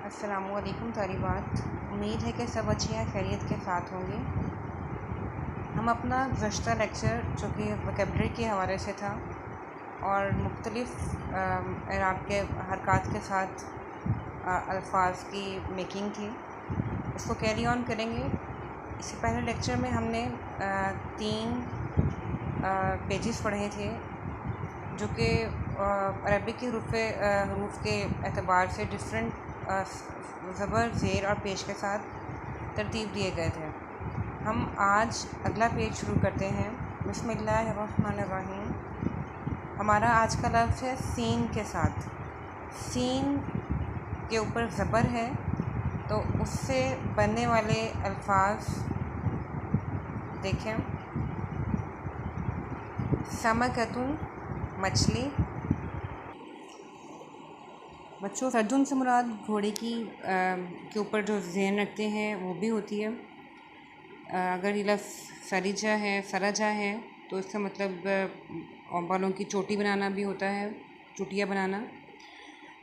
अस्सलामुअलैकुम तालिबात। उम्मीद है कि सब अच्छी हैं, खैरियत के साथ होंगे। हम अपना गुज़श्ता लेक्चर जो कि वोकैबुलरी के हवाले से था और मुख्तलिफ़ इराब के हरकत के साथ अल्फाज की मेकिंग थी, उसको कैरी ऑन करेंगे। इससे पहले लेक्चर में हमने 3 पेजेस पढ़े थे जो कि अरबी के हरूफ के एतबार से डिफरेंट ज़बर, ज़ेर और पेश के साथ तरतीब दिए गए थे। हम आज अगला पेज शुरू करते हैं। बिस्मिल्लाहिर्रहमानिर्रहीम। हमारा आज का लफ्ज़ है सीन के साथ। सीन के ऊपर ज़बर है तो उससे बनने वाले अल्फाज देखें। समकतुन मछली। बच्चों, सरजुन से मुराद घोड़े की के ऊपर जो ज़ेन रखते हैं वो भी होती है। अगर ये लफ्ज़ सरिजा है, सरजा है तो इसका मतलब बालों की चोटी बनाना भी होता है, चुटिया बनाना।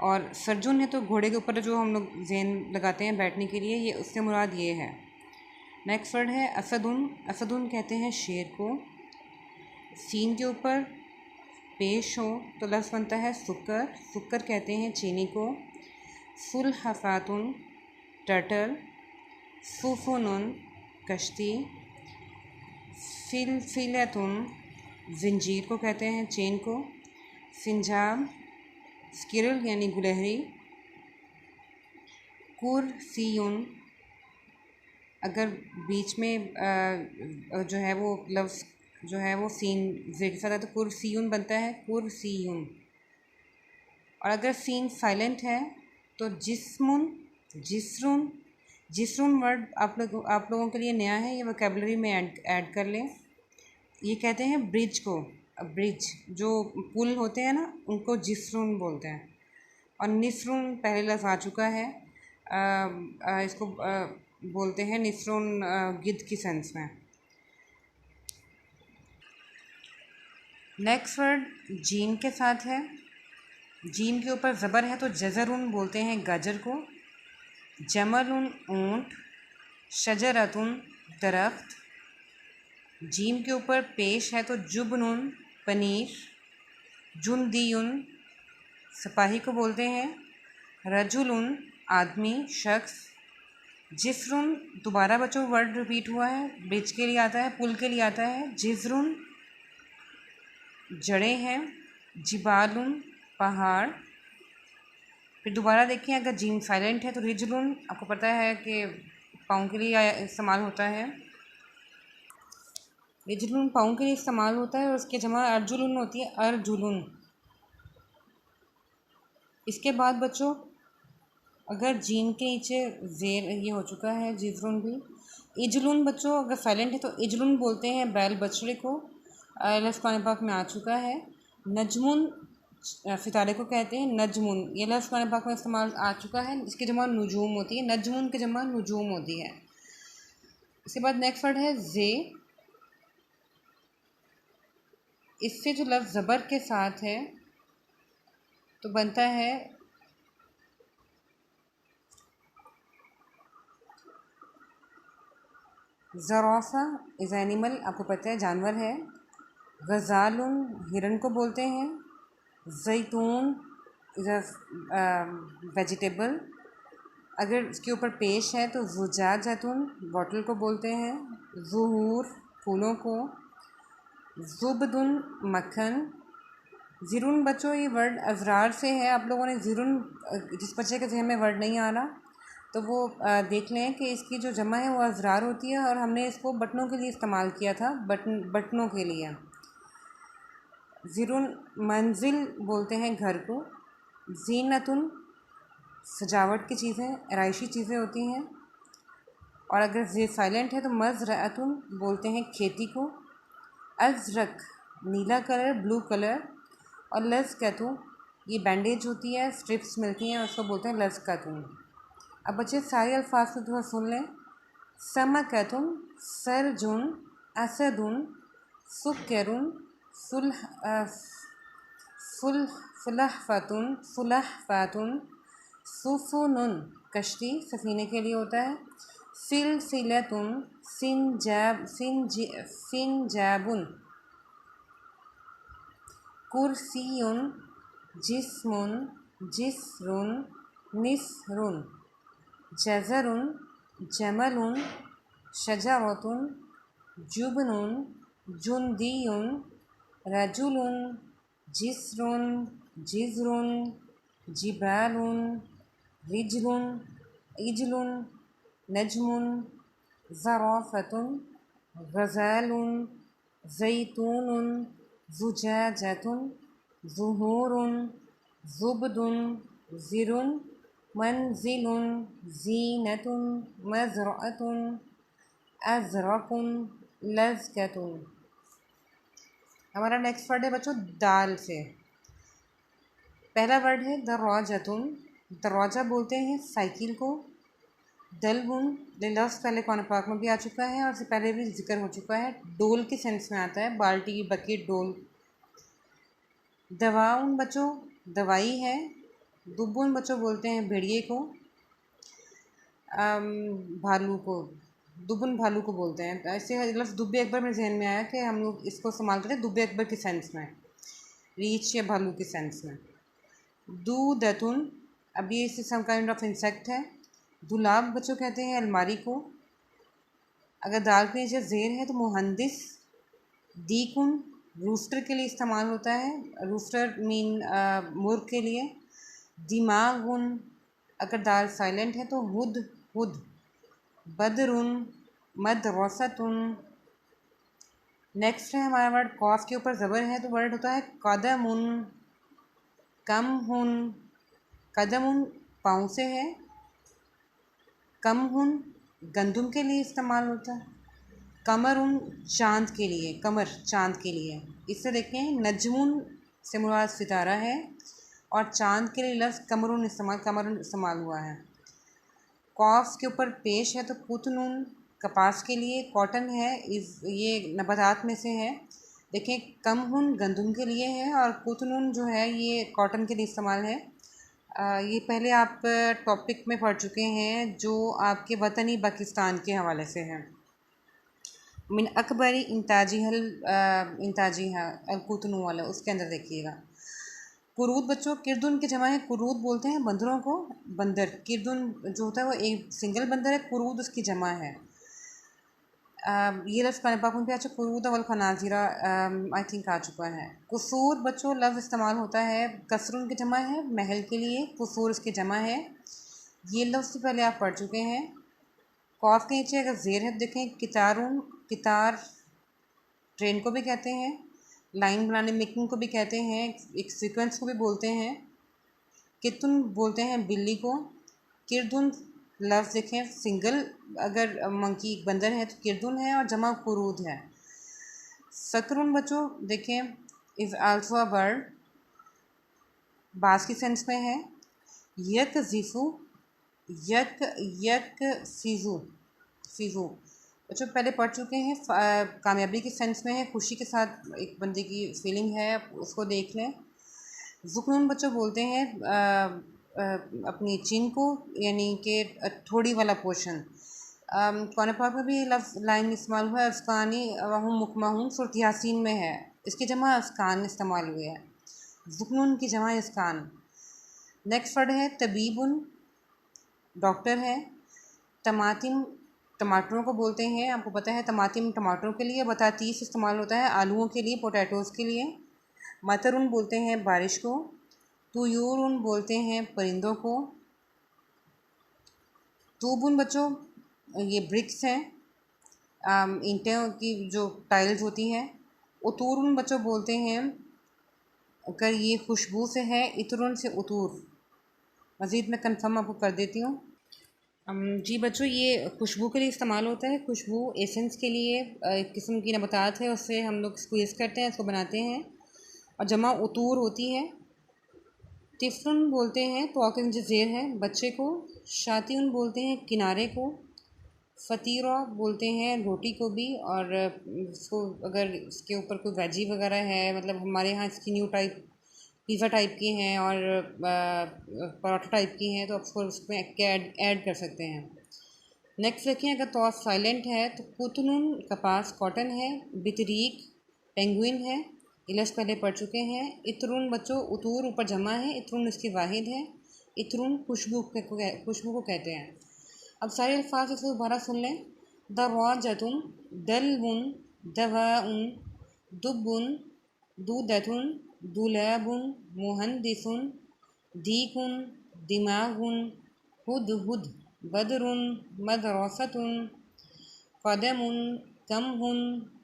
और सरजुन है तो घोड़े के ऊपर जो हम लोग ज़ेन लगाते हैं बैठने के लिए, ये उससे मुराद ये है। नेक्स्ट वर्ड है असदुन। असदुन कहते हैं शेर को। सीन के ऊपर पेश हो तो लफ्ज़ बनता है सुक्कर। सुक्कर कहते हैं चीनी को। सुलहफ़ातुन टर्टल। सुफुनुन कश्ती। सिलसिलतुन ज़ंजीर को कहते हैं, चेन को। सिंजाब स्किरल यानी गुलहरी। कुर्सियुन, अगर बीच में जो है वो लफ्ज़ जो है वो सीन ज़ेर के साथ है तो कुर्सियुन बनता है, कुर्सियुन। और अगर सीन साइलेंट है तो जिस्मुन, जिस्रुन। जिस्रुन वर्ड आप लोगों के लिए नया है, ये वोकैबुलरी में ऐड कर लें। ये कहते हैं ब्रिज को। ब्रिज जो पुल होते हैं ना, उनको जिस्रुन बोलते हैं। और निस्रुन पहले लफ्ज़ आ चुका है। इसको बोलते हैं निस्रुन गिद्ध की सेंस में। नेक्स्ट वर्ड जीम के साथ है। जीम के ऊपर ज़बर है तो जज़रुन बोलते हैं गाजर को। जमलुन ऊँट। शजरतुन दरख्त। जीम के ऊपर पेश है तो जुबनुन पनीर। जुंदियुन सिपाही को बोलते हैं। रजुलुन आदमी, शख्स। जिस्रुन दोबारा बच्चों वर्ड रिपीट हुआ है, ब्रिज के लिए आता है, पुल के लिए आता है। जिज़रुन जड़ें हैं। जिबालुन पहाड़। फिर दोबारा देखिए, अगर जीम साइलेंट है तो रिजलुन आपको पता है कि पाँव के लिए इस्तेमाल होता है। रिजलुन पाँव के लिए इस्तेमाल होता है और उसके जमा अर्जुलुन होती है, अर्जुलुन। इसके बाद बच्चों अगर जीम के नीचे ज़ेर ये हो चुका है, जिज़रुन भी। इजलुन बच्चों अगर साइलेंट है तो इजलुन बोलते हैं बैल बछड़े को। लफ्ज़ कुरान पाक में आ चुका है। नजमुन सितारे को कहते हैं, नजमुन ये लफ्ज़ कुरान पाक में इस्तेमाल आ चुका है। इसकी जमा नुजूम होती है, नजमुन की जमा नुजूम होती है। इसके बाद नेक्स्ट वर्ड है जे। इससे जो लफ्ज़ ज़बर के साथ है तो बनता है ज़राफ़ा इज़ एनिमल, आपको पता है जानवर है। गज़ालुन हिरन को बोलते हैं। ज़ैतून इज़ अ वेजिटेबल। अगर इसके ऊपर पेश है तो ज़ुजाजतुन बॉटल को बोलते हैं। ज़ुहूर फूलों को। ज़ुबदुन मक्खन। ज़िरुन बच्चों ये वर्ड अज़रार से है। आप लोगों ने ज़िरुन, जिस बच्चे के ज़हन में वर्ड नहीं आ रहा तो वो देख लें कि इसकी जो जमा है वो अज़रार होती है और हमने इसको बटनों के लिए इस्तेमाल किया था, बटनों के लिए। ज़िरुन मंजिल बोलते हैं घर को। ज़ीनतुन सजावट की चीज़ें, आराइशी चीज़ें होती हैं। और अगर जे साइलेंट है तो मज़रअतुन बोलते हैं खेती को। अज़रक नीला कलर, ब्लू कलर। और लज़क़तुन ये बैंडेज होती है, स्ट्रिप्स मिलती हैं, उसको बोलते हैं लज़क़तुन। अब बच्चे सारे अल्फाज को थोड़ा सुन लें। समकतुन, सरजुन, असदुन, सुक्करुन, सुलहफ़ातुन, सुफुनुन, कश्ती सफ़ीने के लिए होता है। सिलसिलतुन सिंजाबुन। कुर्सियुन जिस्मुन जिस्रुन निस्रुन। जज़रुन जमलुन शजरतुन जुबनुन जुंदियुन रजुलुन जिस्रुन जिज़रुन जिबालुन रिजलुन इजलुन नजमुन ज़राफ़तुन गज़ालुन ज़ैतूनुन ज़ुजाजतुन ज़ुहूरुन ज़ुबदुन ज़िरुन मंज़िलुन ज़ीनतुन मज़रअतुन अज़रकुन लज़्कतुन। हमारा नेक्स्ट वर्ड है बच्चों दाल से। पहला वर्ड है दरवाजतुन। दरवाज़ा बोलते हैं साइकिल को। दलबुन लफ्ज़ पहले कौन पाक में भी आ चुका है और इससे पहले भी जिक्र हो चुका है। डोल के सेंस में आता है, बाल्टी बकेट डोल। दवाउन बच्चों दवाई है। दुब्बुन बच्चों बोलते हैं भेड़िए को। भालू को दुब्बुन भालू को बोलते हैं। ऐसे लफ्ज़ दुब्बे अकबर मेरे जहन में आया कि हम लोग इसको इस्तेमाल करते हैं दुब्बे अकबर के सेंस में, रीछ या भालू के सेंस में। दूदतुन अब ये सम काइंड ऑफ इंसेक्ट है। दुलाब बच्चों कहते हैं अलमारी को। अगर दाल के नीचे ज़ेर है तो मुहंदिस। दीकुन रूस्टर के लिए इस्तेमाल होता है, रूस्टर मीन मुर्ग के लिए। दिमागुन अगर दाल साइलेंट है तो हुद हुद। बदरुन मदरसतुन। नेक्स्ट है हमारा वर्ड कॉफ के ऊपर ज़बर है तो वर्ड होता है कदमुन कमहुन। कदमुन पाँव से है। कमहुन गंदुम के लिए इस्तेमाल होता है। कमरुन चाँद के लिए, कमर चाँद के लिए। इससे देखें नजमुन से मुराद सितारा है और चाँद के लिए लफ्ज़ कमरुन इस्तेमाल हुआ है। कॉफ के ऊपर पेश है तो कुतनुन कपास के लिए। कॉटन है ये नबातात में से है। देखें कमहुन गंदुम के लिए है और कुतनुन जो है ये कॉटन के लिए इस्तेमाल है। ये पहले आप टॉपिक में पढ़ चुके हैं जो आपके वतनी पाकिस्तान के हवाले से है। मिन अकबरी इंताजी अलकुतनू वाला उसके अंदर देखिएगा। कुरूद बच्चों किरदुन की जमा है। कुरूद बोलते हैं बंदरों को। बंदर किरदुन जो होता है वो एक सिंगल बंदर है, कुरूद उसकी जमा है। ये लफ्ज़ कुरान पाक में भी अच्छा कुरूद वल खनाज़िरा आई थिंक आ चुका है। कुसूर बच्चों लफ्ज़ इस्तेमाल होता है, कसरुन की जमा है महल के लिए, कुसूर इसकी जमा है। ये लफ्ज़ पहले आप पढ़ चुके हैं। कॉफ के नीचे अगर ज़ेर है देखें कितारुन, कितार ट्रेन को भी कहते हैं, लाइन बनाने मेकिंग को भी कहते हैं, एक सीक्वेंस को भी बोलते हैं। कितुन बोलते हैं बिल्ली को। किरदुन लफ्ज़ देखें सिंगल अगर मंकी बंदर है तो किरदुन है और जमा कुरूद है। सकरुन बच्चों देखें इज़ आल्सो अ बर्ड, बाज की सेंस में है। यक ज़ीफ़ू यक यक फ़ीज़ू बच्चों पहले पढ़ चुके हैं। कामयाबी के सेंस में है, खुशी के साथ एक बंदे की फीलिंग है, उसको देख लें। ज़ुकनून बच्चों बोलते हैं अपनी चिन को, यानी कि थोड़ी वाला पोर्शन। कुरान पाक में भी लफ्ज़ लाइन इस्तेमाल हुआ है अस्कानी वहुम मुकमाहून सूरत यासीन में है, इसकी जमा अस्कान इस्तेमाल हुई है। ज़ुकनून की जमा अस्कान। नेक्स्ट वर्ड है तबीबुन डॉक्टर है। टमाटिम टमाटरों को बोलते हैं, आपको पता है टमाटिम टमाटरों के लिए। बतातीस इस्तेमाल होता है आलूओं के लिए, पोटैटोज़ के लिए। मतरुन बोलते हैं बारिश को। तुयूरुन बोलते हैं परिंदों को। तूबुन बच्चों ये ब्रिक्स हैं, ईंटों की जो टाइल्स होती हैं। उतूरुन बच्चों बोलते हैं अगर ये खुशबू से है, इतरुन से उतूर। मज़ीद मैं कंफर्म आपको कर देती हूँ। जी बच्चों ये खुशबू के लिए इस्तेमाल होता है। खुशबू एसेंस के लिए एक किस्म की नबातात है, उससे हम लोग स्क्वीज़ करते हैं, इसको बनाते हैं। और जमा उतूर होती है। तिफ़्लुन बोलते हैं तो आके नीचे ज़ेर है बच्चे को। शातिउन बोलते हैं किनारे को। फ़तीरा बोलते हैं रोटी को भी, और इसको अगर इसके ऊपर कोई वेजी वगैरह है, मतलब हमारे यहाँ इसकी न्यू टाइप पिज़्ज़ा टाइप की हैं और पराठा टाइप की हैं, तो आप उसमें ऐड कर सकते हैं। नेक्स्ट देखिए, अगर तो साइलेंट है तो कुतनुन कपास कॉटन है, बितरीक पेंगुइन है, इलस पहले पढ़ चुके हैं। इतरून बच्चों उतूर ऊपर जमा है, इतरून इसकी वाहिद है। इतरून खुशबू को कहते हैं। अब सारे अल्फाज इसे दोबारा सुन लें। दर्वाजतुन, दलवुन, दवाउन, दुब्बुन, दूदतुन, दुलाबुन, मुहंदिसुन, दीकुन, दिमागुन, हुदहुद, बदरुन, मदरसतुन, कदमुन, कमहुन,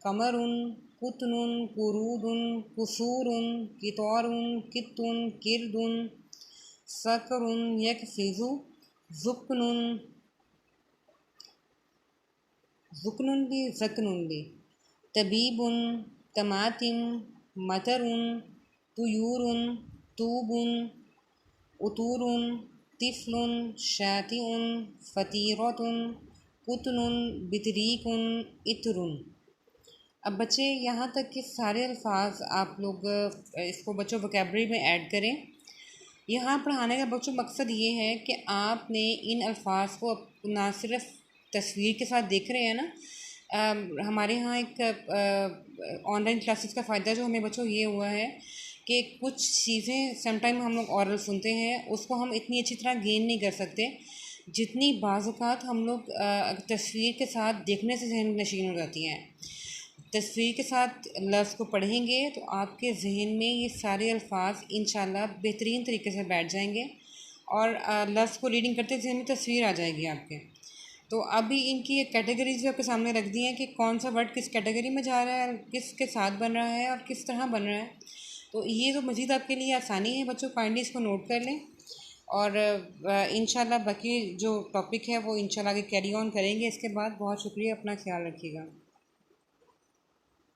कमरुन, कुतनुन, कुरूदुन, कुसूरुन, कितौरुन, कित्तुन, किरदुन, सकरुन, यकफिजु, जुक्नुन, जकनुन भी, तबीबुन, तमातिम, मतरुन, तुयूरुन, तूबुन, उतूरुन, तिफलुन, शातिउन, फतीरतुन, कुतनुन, बितरीकुन, इतरुन। अब बच्चे यहाँ तक के सारे अल्फाज आप लोग इसको बच्चों वोकैबलरी में ऐड करें। यहाँ पढ़ाने का बच्चों मकसद ये है कि आपने इन अल्फाज को ना सिर्फ तस्वीर के साथ देख रहे हैं ना, हमारे यहाँ एक ऑनलाइन क्लासेस का फ़ायदा जो हमें बच्चों ये हुआ है कि कुछ चीज़ें समटाइम हम लोग ऑरल सुनते हैं, उसको हम इतनी अच्छी तरह गेन नहीं कर सकते जितनी बाज़ात हम लोग तस्वीर के साथ देखने से जहन नशीन हो जाती हैं। तस्वीर के साथ लफ्ज़ को पढ़ेंगे तो आपके जहन में ये सारे अल्फाज इंशाल्लाह बेहतरीन तरीके से बैठ जाएंगे और लफ्ज़ को रीडिंग करते जहन में तस्वीर आ जाएगी आपके। तो अभी इनकी एक कैटेगरीज भी आपके सामने रख दी हैं कि कौन सा वर्ड किस कैटेगरी में जा रहा है, किसके साथ बन रहा है और किस तरह बन रहा है। तो ये तो मज़ीद आपके लिए आसानी है बच्चों, काइंडली इसको नोट कर लें और इंशाल्लाह बाकी जो टॉपिक है वो इंशाल्लाह आगे कैरी ऑन करेंगे इसके बाद। बहुत शुक्रिया, अपना ख्याल रखिएगा।